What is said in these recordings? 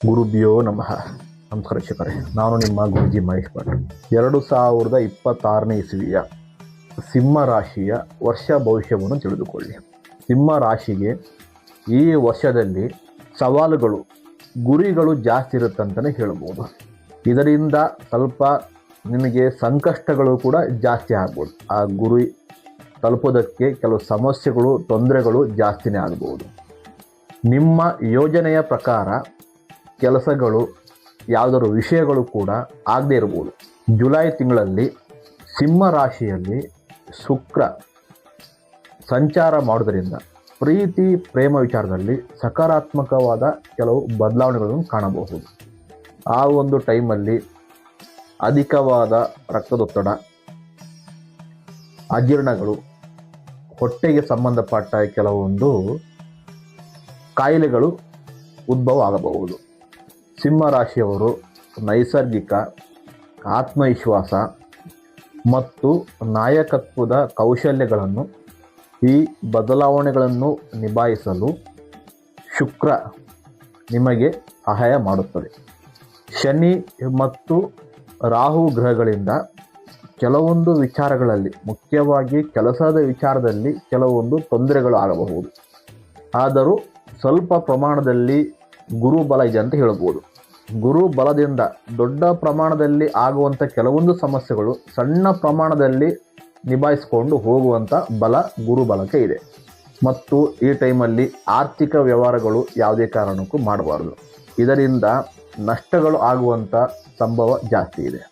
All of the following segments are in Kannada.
ಗುರುಭ್ಯೋ ನಮಃ. ನಮಸ್ಕಾರ ಶಿಕ್ಷಕರೇ, ನಾನು ನಿಮ್ಮ ಗುರುಜಿ ಮಹೇಶ್ ಭಟ್. 2026ನೇ ಇಸವಿಯ ಸಿಂಹ ರಾಶಿಯ ವರ್ಷ ಭವಿಷ್ಯವನ್ನು ತಿಳಿದುಕೊಳ್ಳಿ. ಸಿಂಹ ರಾಶಿಗೆ ಈ ವರ್ಷದಲ್ಲಿ ಸವಾಲುಗಳು, ಗುರಿಗಳು ಜಾಸ್ತಿ ಇರುತ್ತಂತಲೇ ಹೇಳ್ಬೋದು. ಇದರಿಂದ ಸ್ವಲ್ಪ ನಿಮಗೆ ಸಂಕಷ್ಟಗಳು ಕೂಡ ಜಾಸ್ತಿ ಆಗ್ಬೋದು. ಆ ಗುರಿ ತಲುಪೋದಕ್ಕೆ ಕೆಲವು ಸಮಸ್ಯೆಗಳು, ತೊಂದರೆಗಳು ಜಾಸ್ತಿನೇ ಆಗ್ಬೋದು. ನಿಮ್ಮ ಯೋಜನೆಯ ಪ್ರಕಾರ ಕೆಲಸಗಳು, ಯಾವುದಾದ್ರು ವಿಷಯಗಳು ಕೂಡ ಆಗದೇ ಇರ್ಬೋದು. ಜುಲೈ ತಿಂಗಳಲ್ಲಿ ಸಿಂಹ ರಾಶಿಯಲ್ಲಿ ಶುಕ್ರ ಸಂಚಾರ ಮಾಡೋದರಿಂದ ಪ್ರೀತಿ ಪ್ರೇಮ ವಿಚಾರದಲ್ಲಿ ಸಕಾರಾತ್ಮಕವಾದ ಕೆಲವು ಬದಲಾವಣೆಗಳನ್ನು ಕಾಣಬಹುದು. ಆ ಒಂದು ಟೈಮಲ್ಲಿ ಅಧಿಕವಾದ ರಕ್ತದೊತ್ತಡ, ಅಜೀರ್ಣಗಳು, ಹೊಟ್ಟೆಗೆ ಸಂಬಂಧಪಟ್ಟ ಕೆಲವೊಂದು ಕಾಯಿಲೆಗಳು ಉದ್ಭವ ಆಗಬಹುದು. ಸಿಂಹ ರಾಶಿಯವರು ನೈಸರ್ಗಿಕ ಆತ್ಮವಿಶ್ವಾಸ ಮತ್ತು ನಾಯಕತ್ವದ ಕೌಶಲ್ಯಗಳನ್ನು, ಈ ಬದಲಾವಣೆಗಳನ್ನು ನಿಭಾಯಿಸಲು ಶುಕ್ರ ನಿಮಗೆ ಸಹಾಯ ಮಾಡುತ್ತದೆ. ಶನಿ ಮತ್ತು ರಾಹು ಗ್ರಹಗಳಿಂದ ಕೆಲವೊಂದು ವಿಚಾರಗಳಲ್ಲಿ, ಮುಖ್ಯವಾಗಿ ಕೆಲಸದ ವಿಚಾರದಲ್ಲಿ ಕೆಲವೊಂದು ತೊಂದರೆಗಳು ಆಗಬಹುದು. ಆದರೂ ಸ್ವಲ್ಪ ಪ್ರಮಾಣದಲ್ಲಿ ಗುರು ಬಲ ಇದೆ ಅಂತ ಹೇಳ್ಬೋದು. ಗುರು ಬಲದಿಂದ ದೊಡ್ಡ ಪ್ರಮಾಣದಲ್ಲಿ ಆಗುವಂಥ ಕೆಲವೊಂದು ಸಮಸ್ಯೆಗಳು ಸಣ್ಣ ಪ್ರಮಾಣದಲ್ಲಿ ನಿಭಾಯಿಸಿಕೊಂಡು ಹೋಗುವಂಥ ಬಲ ಗುರು ಬಲಕ್ಕೆ ಇದೆ. ಮತ್ತು ಈ ಟೈಮಲ್ಲಿ ಆರ್ಥಿಕ ವ್ಯವಹಾರಗಳು ಯಾವುದೇ ಕಾರಣಕ್ಕೂ ಮಾಡಬಾರ್ದು. ಇದರಿಂದ ನಷ್ಟಗಳು ಆಗುವಂಥ ಸಂಭವ ಜಾಸ್ತಿ ಇದೆ.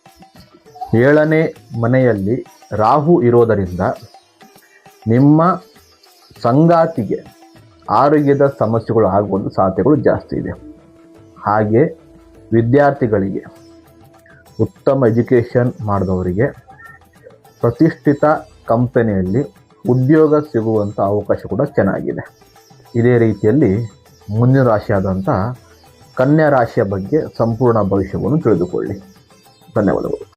7ನೇ ಮನೆಯಲ್ಲಿ ರಾಹು ಇರೋದರಿಂದ ನಿಮ್ಮ ಸಂಗಾತಿಗೆ ಆರೋಗ್ಯದ ಸಮಸ್ಯೆಗಳು ಆಗುವಂಥ ಸಾಧ್ಯತೆಗಳು ಜಾಸ್ತಿ ಇದೆ. ಹಾಗೆ ವಿದ್ಯಾರ್ಥಿಗಳಿಗೆ, ಉತ್ತಮ ಎಜುಕೇಷನ್ ಮಾಡಿದವರಿಗೆ ಪ್ರತಿಷ್ಠಿತ ಕಂಪನಿಯಲ್ಲಿ ಉದ್ಯೋಗ ಸಿಗುವಂಥ ಅವಕಾಶ ಕೂಡ ಚೆನ್ನಾಗಿದೆ. ಇದೇ ರೀತಿಯಲ್ಲಿ ಮುಂದಿನ ರಾಶಿಯಾದಂಥ ಕನ್ಯಾ ರಾಶಿಯ ಬಗ್ಗೆ ಸಂಪೂರ್ಣ ಭವಿಷ್ಯವನ್ನು ತಿಳಿದುಕೊಳ್ಳಿ. ಧನ್ಯವಾದಗಳು.